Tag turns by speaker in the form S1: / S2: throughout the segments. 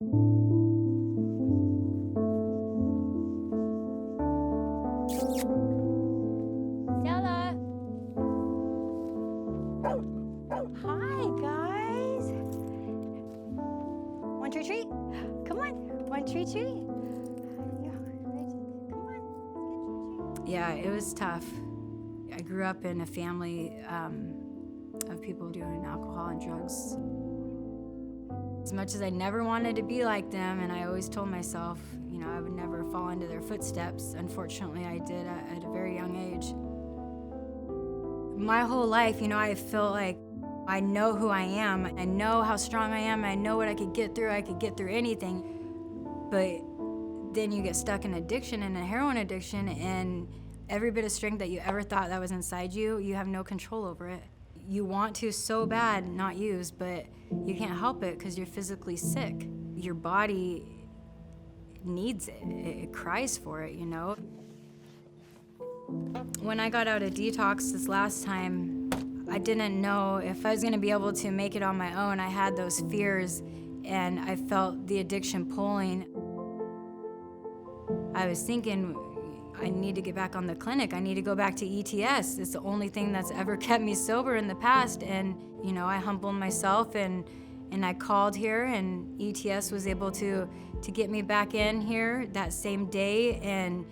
S1: Stella. Hi, guys. Want your treat? Come on. Want your treat? Come on. Yeah, it was tough. I grew up in a family of people doing alcohol and drugs. As much as I never wanted to be like them, and I always told myself, you know, I would never fall into their footsteps. Unfortunately, I did at a very young age. My whole life, you know, I feel like I know who I am. I know how strong I am. I know what I could get through. I could get through anything. But then you get stuck in addiction and a heroin addiction, and every bit of strength that you ever thought that was inside you, you have no control over it. You want to so bad not use, but you can't help it because you're physically sick. Your body needs it. It cries for it, you know? When I got out of detox this last time, I didn't know if I was gonna be able to make it on my own. I had those fears, and I felt the addiction pulling. I was thinking, I need to get back on the clinic. I need to go back to ETS. It's the only thing that's ever kept me sober in the past. And, you know, I humbled myself and I called here, and ETS was able to get me back in here that same day. And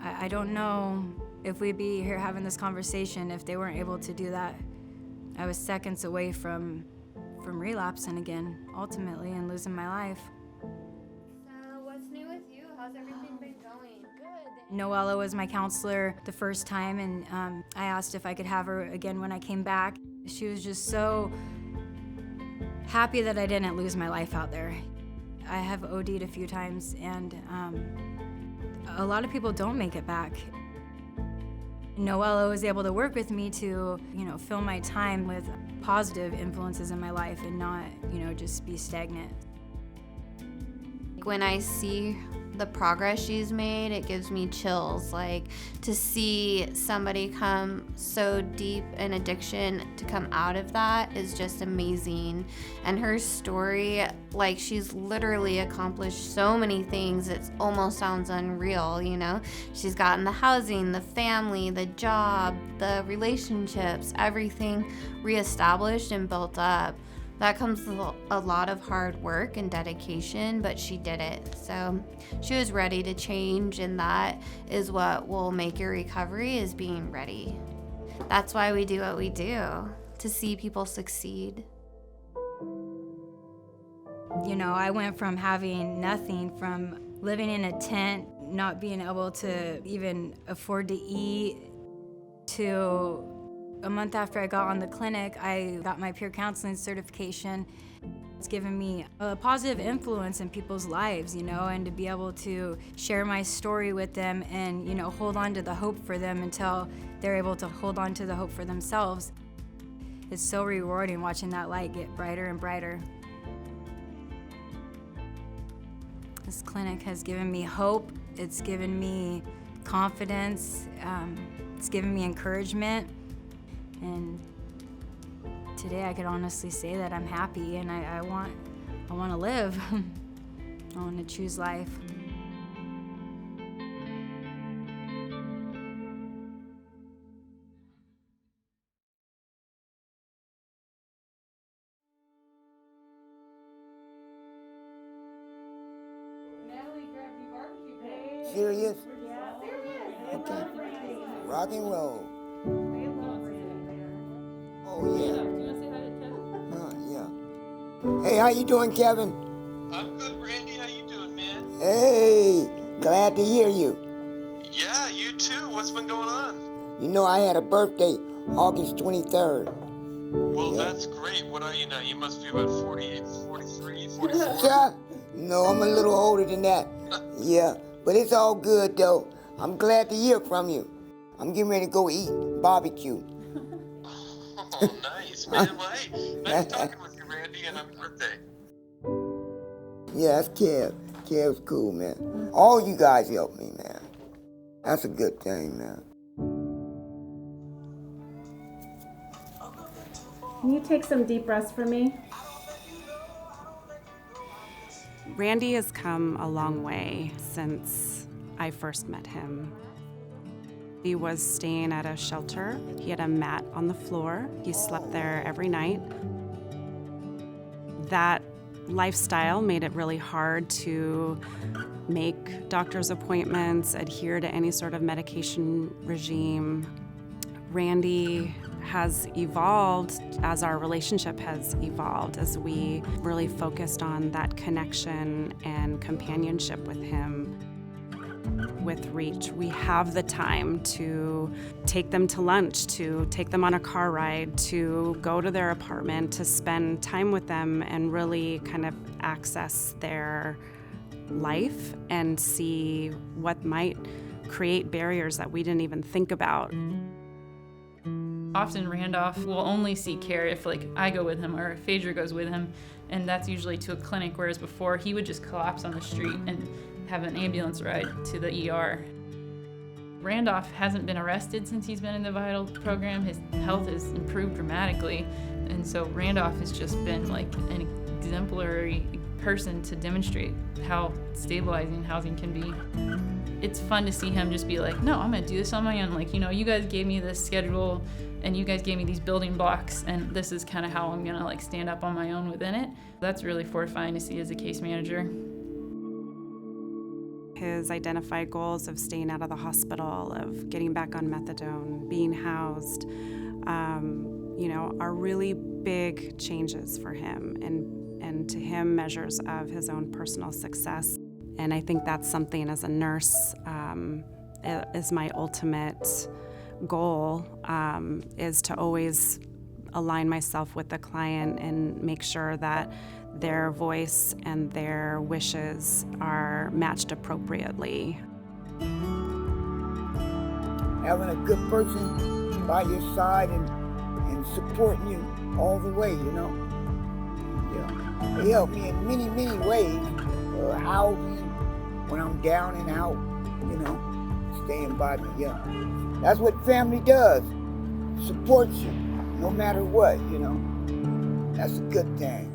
S1: I don't know if we'd be here having this conversation if they weren't able to do that. I was seconds away from relapsing again, ultimately, and losing my life.
S2: What's new with you? How's everything been going?
S1: Good. Noella was my counselor the first time, and I asked if I could have her again when I came back. She was just so happy that I didn't lose my life out there. I have OD'd a few times, and a lot of people don't make it back. Noella was able to work with me to, you know, fill my time with positive influences in my life and not, you know, just be stagnant.
S2: When I see the progress she's made, it gives me chills. Like, to see somebody come so deep in addiction to come out of that is just amazing. And her story, like, she's literally accomplished so many things, it almost sounds unreal, you know? She's gotten the housing, the family, the job, the relationships, everything reestablished and built up. That comes with a lot of hard work and dedication, but she did it. So she was ready to change, and that is what will make your recovery, is being ready. That's why we do what we do, to see people succeed.
S1: You know, I went from having nothing, from living in a tent, not being able to even afford to eat, to a month after I got on the clinic, I got my peer counseling certification. It's given me a positive influence in people's lives, you know, and to be able to share my story with them and, you know, hold on to the hope for them until they're able to hold on to the hope for themselves. It's so rewarding watching that light get brighter and brighter. This clinic has given me hope. It's given me confidence. It's given me encouragement. And today I could honestly say that I'm happy, and I want to live. I want to choose life.
S3: Serious? Okay. Rock and roll. Oh, yeah. Yeah. Hey, how you doing, Kevin?
S4: I'm good, Randy. How you doing, man?
S3: Hey, glad to hear you.
S4: Yeah, you too. What's been going on?
S3: You know, I had a birthday August 23rd.
S4: Well,
S3: Yeah.
S4: that's great. What are you now? You must be about 48, 43, 44.
S3: Yeah. No, I'm a little older than that. Yeah, but it's all good, though. I'm glad to hear from you. I'm getting ready to go eat barbecue.
S4: Oh, nice, man. Well, hey, nice talking with you, Randy, and happy birthday.
S3: Yeah, that's Kev. Kev's cool, man. All you guys help me, man. That's a good thing, man.
S5: Can you take some deep breaths for me? Randy has come a long way since I first met him. He was staying at a shelter. He had a mat on the floor. He slept there every night. That lifestyle made it really hard to make doctor's appointments, adhere to any sort of medication regime. Randy has evolved as our relationship has evolved, as we really focused on that connection and companionship with him. With Reach, we have the time to take them to lunch, to take them on a car ride, to go to their apartment, to spend time with them and really kind of access their life and see what might create barriers that we didn't even think about.
S6: Often Randolph will only seek care if I go with him or if Phaedra goes with him, and that's usually to a clinic, whereas before he would just collapse on the street and have an ambulance ride to the ER. Randolph hasn't been arrested since he's been in the Vital program. His health has improved dramatically, and so Randolph has just been an exemplary person to demonstrate how stabilizing housing can be. It's fun to see him just be like, no, I'm gonna do this on my own. You guys gave me this schedule and you guys gave me these building blocks, and this is kind of how I'm gonna stand up on my own within it. That's really fortifying to see as a case manager.
S5: His identified goals of staying out of the hospital, of getting back on methadone, being housed, are really big changes for him and to him measures of his own personal success. And I think that's something as a nurse is my ultimate goal, is to always align myself with the client and make sure that their voice and their wishes are matched appropriately.
S3: Having a good person by your side and supporting you all the way, Yeah. They help me in many, many ways. Housing, when I'm down and out, staying by me, yeah. That's what family does. Supports you, no matter what, That's a good thing.